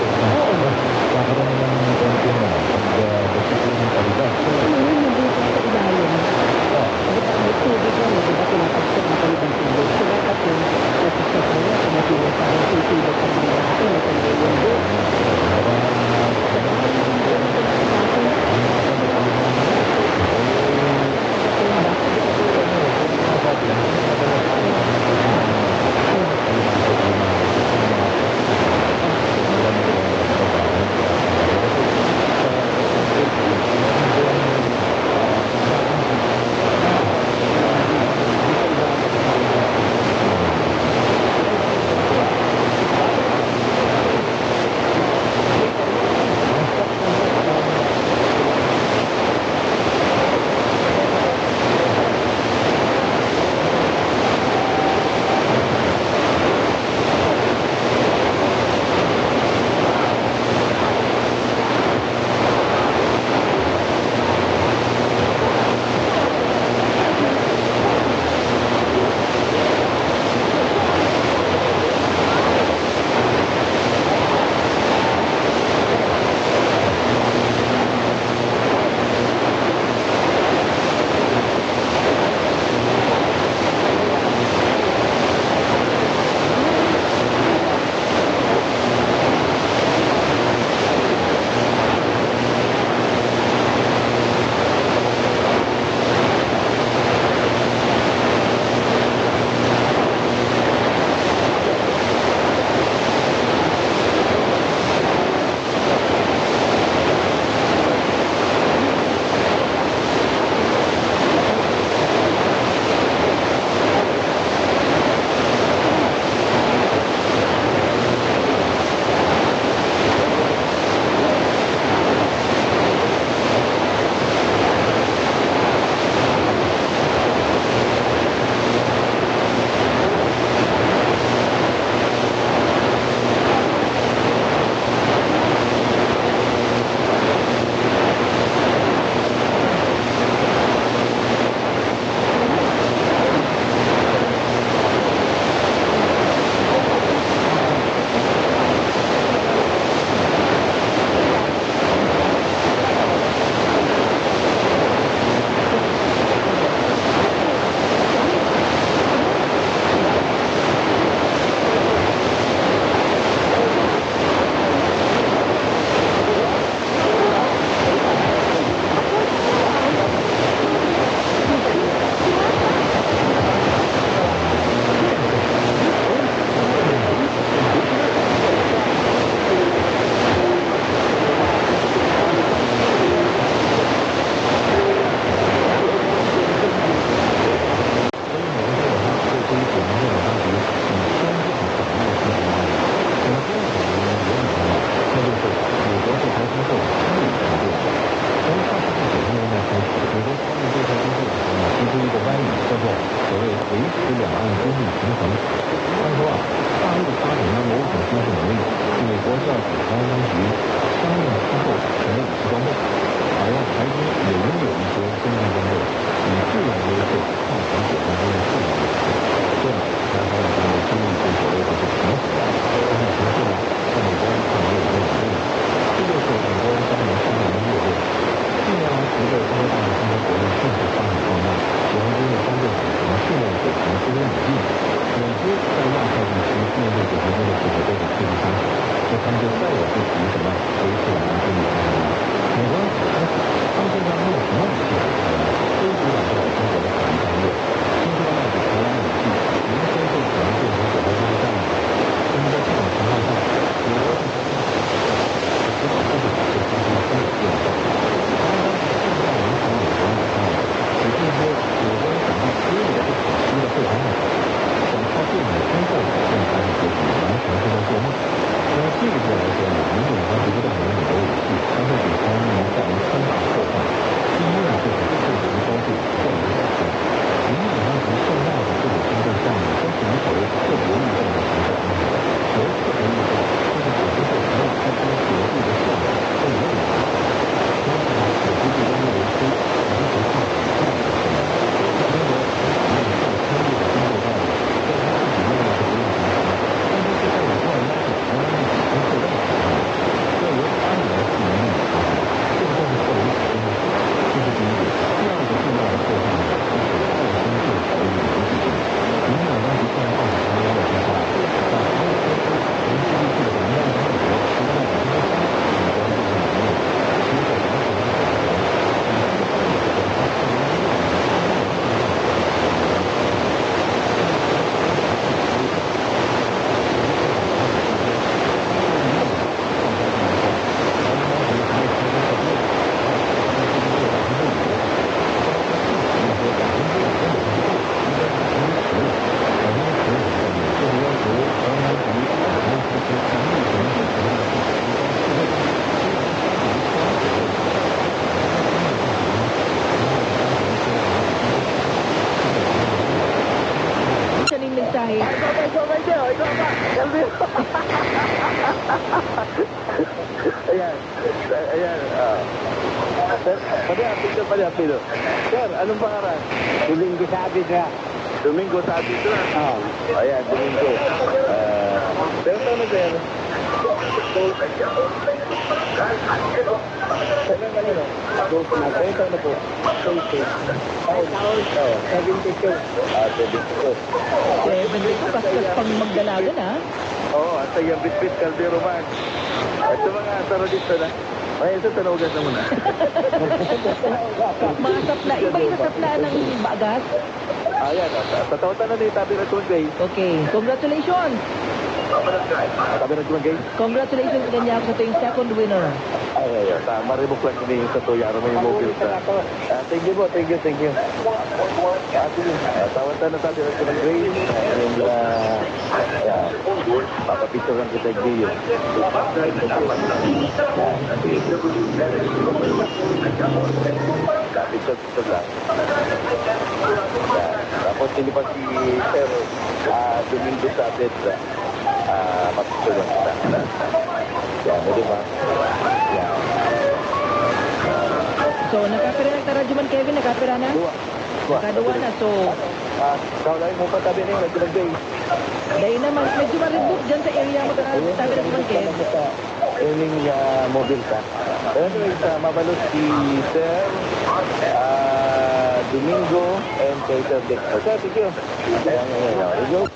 Nagkakaroon na ng konting disiplina sa ligas. Ano yun, nandito sa ilalim. Oo. Di ba may tubig yan, di ba tinatagpok na kayo ng tubig. So dapat yung nasa-check mo yan kung matinis pa rin sisilip ang mga dati, matanda yung boat. Baka Ganito na ang dati. ingatan sa kalimang ano. Ito yung dati di kasi kung nasabi yan, kung madalas ito nagiging alimango. Ito yung mga sila nagbabago, nagkakasari. Kasi sa Great Lakes, meron doon ilalim sa hindi sa ilalim sa Ayan. Ayan. Sir, pali-apito. Sir, anong pangalan? Domingo sabi na. Domingo sa dito na. Oo. Ayan, Domingo. Pero ito na, sir. Kailan ka nila? Kailan taon na po? 20. Ay, taon. Oo. 72. 72. 72, kaskas pang magdalagan ha. Oo, at sa yung Bitbit Caldero man. At sa mga tarodista na. Ay, ito, tanawagan na muna. Mga sapla, iba yung sapla ng bagas. Ayan, tatawatan na ni Tabi na Tungay. Okay, congratulations. Tabi na Tungay. Congratulations kanya ako sa tuwing second winner. Ay, maribok lang ini sa Toyaro may mobile sa. Thank you po, thank you. Sige. Tawatan na Tabi na Tungay. And, papapicture lang kita Gio. Picture lang. Tapos hindi pa si Sir Domingo sa atin. Papicture lang kita. Yan, di ba? Yan. So, nakapira na taradyo man Kevin, nakapira na? Dua. Nakaduwa na, so, Kaulay mo pa tabi na yung nagulagay. dahil naman, medyo maribok dyan sa area mo tabi na naman Kevin. Ining mobile ka. Anyways, mabalot si Sir Domingo and kay Sir Dick. Okay, thank you. Thank you.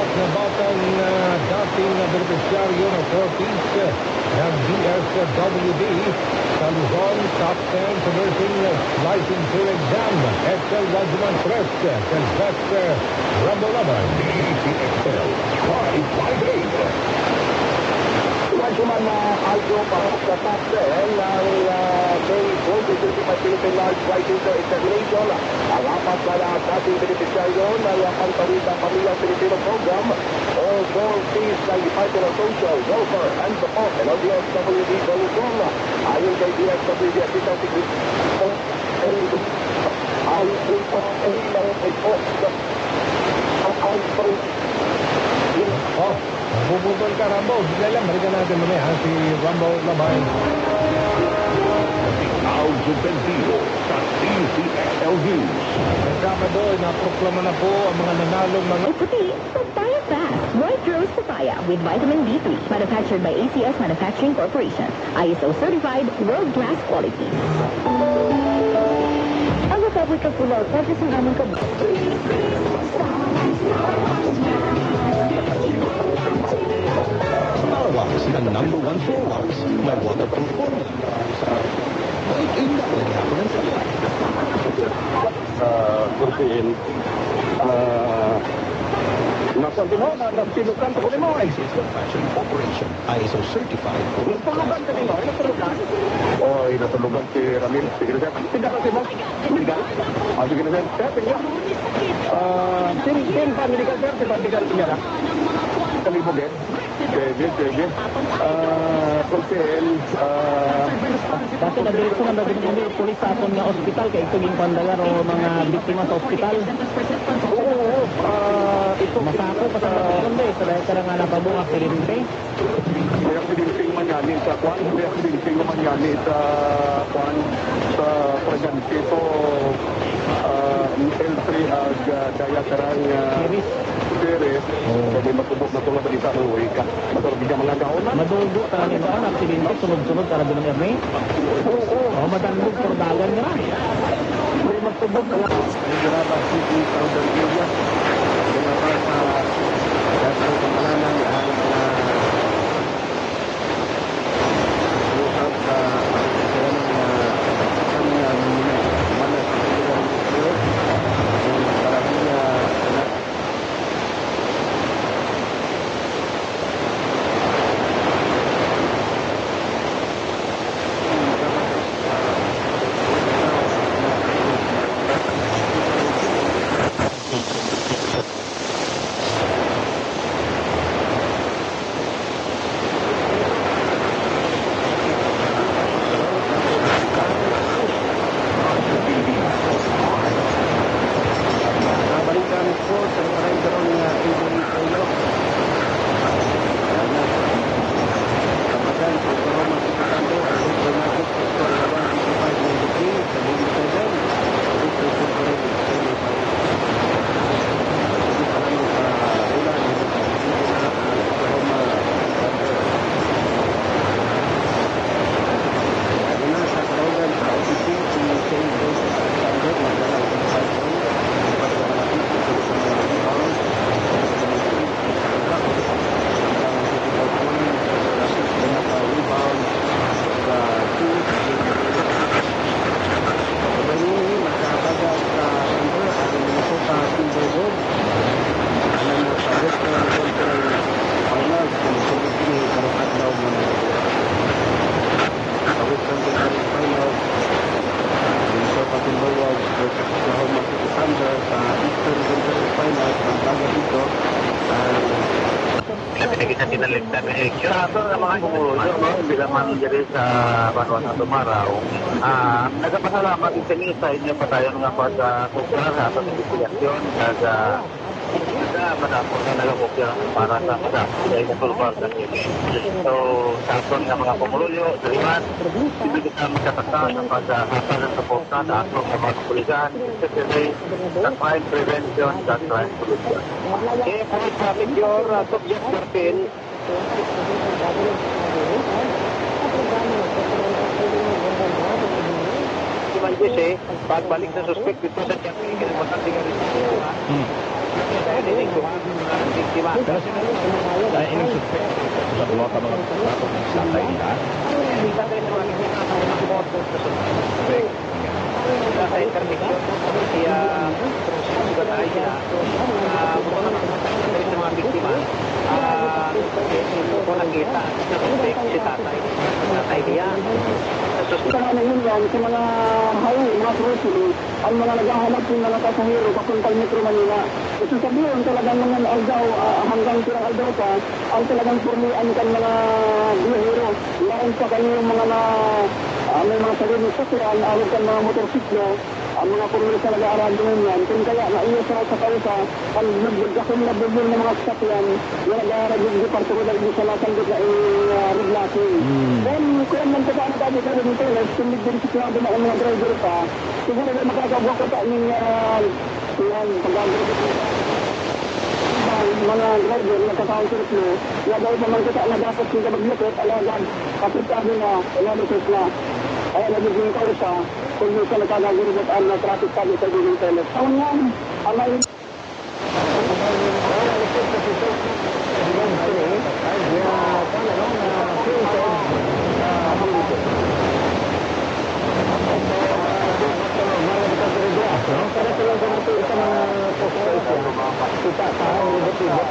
Na batang dating beneficiaryo ng 4-piece ng DSWD sa Luzon Top 10 sa Nursing Licensure Exam. Excel Rajuman Crest, Sylvester Rambolaban, DCXL 558. Rajuman na Aldo para sa top 10 ng May Voltage Ultimate Philippine Large Licensure Examination. Ang apat na dating beneficiaryo ng Pantawidang Pamilyang Pilipino Program o 4Ps ng Department of Social, Welfare and Support ng DSWD Luzon. Ayon kay DSWD Assistant Secretary ay ito ay lang ito ang Bububol ka, Rambo. Bigla lang, balikan natin mamaya si Rambo Labay. Tao subvendido sa DCXL News. Sa Sabado, naproklama na po ang mga nanalong mga... Puti, Papaya Fast. White Rose Papaya with vitamin D3. Manufactured by ACS Manufacturing Corporation. ISO certified, world-class quality. Ang Republic of Pulau, tapos ang aming Starwax, the #1 Starwax. May waterproof formula. Ay, ingat lagi ako ng sila. Kursiin, nasa Continue na nagsilukan ko mo. ACS Manufacturing Corporation, ISO certified. Tulugan ka nimo, ano tulugan? Oy, natulugan si Ramil. Sige na, sir. Tidak kasi mo. Medical. Sige na, sir. Sir, tingnan. Sin pa medical, sir. Sin pa medical niya na. Kalibugin. Sige. Konsil. Kasi nadiretso nga daw yung pulis sa aton nga ospital kay itong pandagar o mga biktima sa ospital. Oo. Ito. Masako pa sa mga kundi. Sa dahil ka nga napabong aksidente. May aksidenteng manyani sa kwan. May aksidenteng manyani sa kwan. Sa Pragansi. So, L3 ag daya karang series. Jadi matubok na tulad balita ng uwi ka. Matulog ka mga gaonan. Madugo talaga sa ang aksidente. Sunod-sunod para doon ng Ernie. O madandog pordagan nga. May matubok na lang. Nagdaraba City, Southern Area. Dinaba sa Dato Pangalanan ang usap sa kanyang manas ng para niya nabalikan po sa mga rider ng Ivory Polo. Kapagan sa Roma Sikatando at Diplomatic Sector 15593 sa Lady Seven. Ito po po rin sa ulan sa Roma Una sa karogan sa OPC si St. Joseph Alexander magdala ng 5 points. Timberwolves versus Oklahoma City Thunder sa Eastern Conference Finals ng baga dito. Pinagkita kinalitan ng eleksyon. Sa ito ng mga kumulyo, hindi naman diri sa Banwa sa Tumaraw. Nagapasalamat din sa inyo sa inyo pa tayo nga pa sa kuklar sa pag-investigasyon. Madapos na nagapukya para sa madapos sa inatulbar ng So, sa ito nga mga kumulyo, daliman, hindi kita magkatasa sa pag-hasa ng suporta sa atong mga kapulisan, especially sa crime prevention sa crime pollution. Okay, police traffic your subject 13. Si Manjus pagbalik sa suspect dito sa Tiangkay, kinamatan siya rin. Saya dinig ko ang biktima. Pero dahil ining suspect sa dua ka mga bakit nagsatay nila. Hindi ka rin naman mga moto sa suspect. Sa interdiction, siya susunod na ay sila. Sa mga biktima, kung nakita na suspect si tatay. Tatay niya. Sa ngayon yan, sa mga highway, mga cruising, ang mga naghahanap ng mga pasahero papuntang Metro Manila. Gusto sabihin, talagang mga aldaw, hanggang tirang aldaw pa, ang talagang purnian kan mga biyahero. Laon pa kanyang mga may mga sariling sakyan, awag kan mga motorsiklo, ang mga purnian sa nag-aaral doon yan. Kung kaya, naiyo sa kausa, ang nagbagakong nabubul ng mga sakyan, yung nag-aaral yung departuro na sa lasanggot na regulating. Then, kung man pa paano tayo sa rin ito, kung nagdirisiklaan din ang mga driver pa, siguro na makakagawa ko pa ng mga driver na kakauntir mo, na daw naman kita na dapat sila maglupit, alagan, kapitado na, alalutos na. Kaya nagiging kausa, kung may sa nakagagurubot ang traffic tayo sa Google Telet. So yan, ang may... Kita tahu betul buat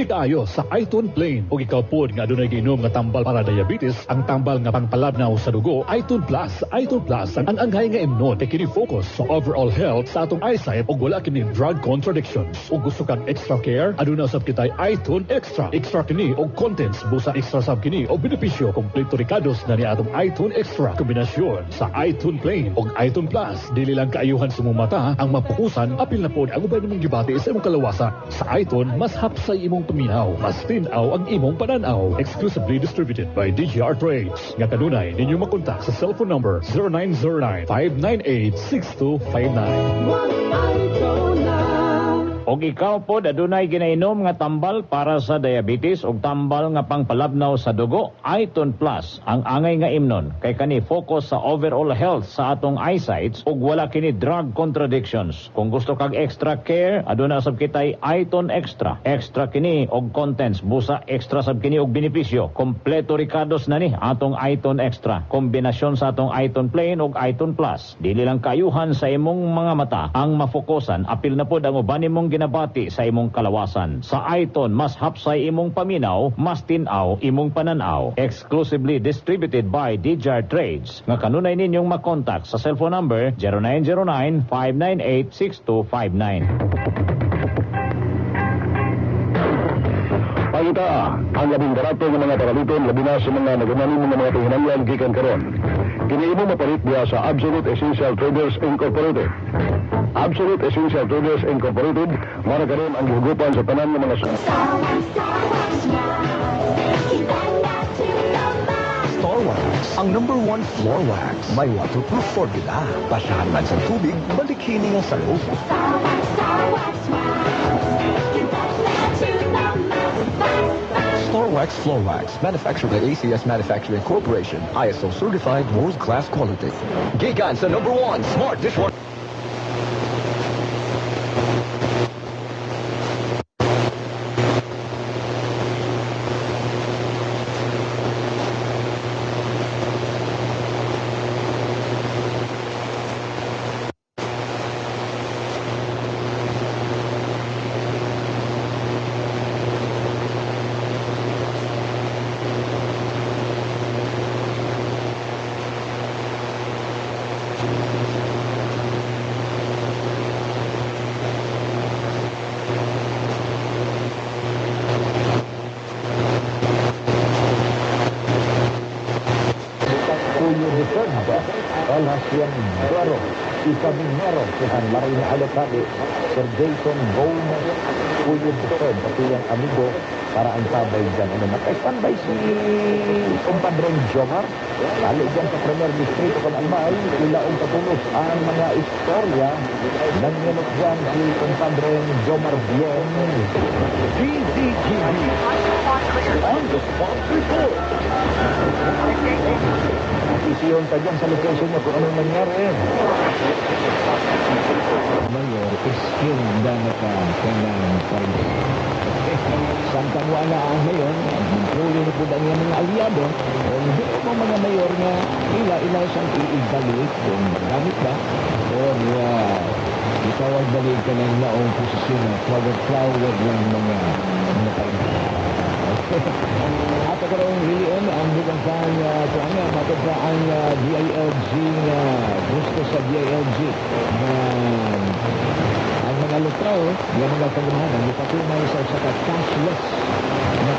Dili kaayo sa Iton Plain ug ikaw pod nga adunay giinom nga tambal para diabetes, ang tambal nga pangpalabnaw sa dugo, Iton Plus. Iton Plus ang anghay nga imnon kay kini focus sa overall health sa atong eyesight ug wala kini drug contradictions. Ug gusto kang extra care, aduna usab kitay Iton Extra. Extra kini og contents busa extra sab kini og benepisyo kompleto rikados na ni atong Iton Extra. Kombinasyon sa Iton Plain ug Iton Plus, dili lang kaayuhan sa imong mata ang mapukusan, apil na pod ang ubay nimong gibati sa imong kalawasa. Sa Iton, mas hapsay imong paminaw, mas tinaw ang imong pananaw. Exclusively distributed by DGR Trades. Nga kanunay ninyo makontak sa cellphone number 0909-598-6259. Og ikaw pod adunay ginainom nga tambal para sa diabetes ug tambal nga pangpalabnaw sa dugo, Iton Plus ang angay nga imnon kay kani focus sa overall health sa atong eyesight ug wala kini drug contradictions. Kung gusto kag extra care, aduna sab kitay Iton Extra. Extra kini og contents busa extra sab kini og benepisyo. Kompleto rikados na ni atong Iton Extra. Kombinasyon sa atong Iton Plain ug Iton Plus. Dili lang kaayuhan sa imong mga mata ang mafokusan, apil na pod ang uban nimong ginabati sa imong kalawasan. Sa Iton, mas hapsay imong paminaw, mas tinaw imong pananaw. Exclusively distributed by DJR Trades. Nga kanunay ninyong makontak sa cellphone number 0909-598-6259. Pangita, ang labing barato ng mga paraliton, labi na sa mga nagamanin ng mga tinginalian gikan karon. Kini mo mapalit diya sa Absolute Essential Traders Incorporated. Absolute Essential Traders Incorporated, mara karon ang gihugupan sa tanan ng mga Starwax, ang number 1 floor wax. May waterproof formula. Basahan man sa tubig, balikin niya sa loob. Starwax Floor Wax, manufactured by ACS Manufacturing Corporation, ISO certified world-class quality. Gigan sa number 1 smart dishwasher. Elación Duero y Cabinero Tuhan Marina Alocade, Sir Jason Gomez, Julio Duterte, pati yung amigo para ang sabay dyan. Ano, naka-standby si Compadreng Jomar, lalo dyan sa Premier Distrito con Albay, ilaong katulos ang mga istorya ng nilot dyan si Compadreng Jomar Bien. DDGB on the spot report. Isiyon ka dyan sa location niya kung anong nangyari. Mayor is yung danatan kailangan parin. Samtang wala ang mayor, huli na po ang mga aliado, o hindi mo mga mayor nga, ila siyang i-evaluate kung gamit ba, o itawag balik ka ng laong posisyon na flower lang mga at karoon hilion ang bukansang tuanga matagpa ang DILG na gusto sa DILG na ang mga lutraw yung mga kagamahan ang ipatunay sa cashless na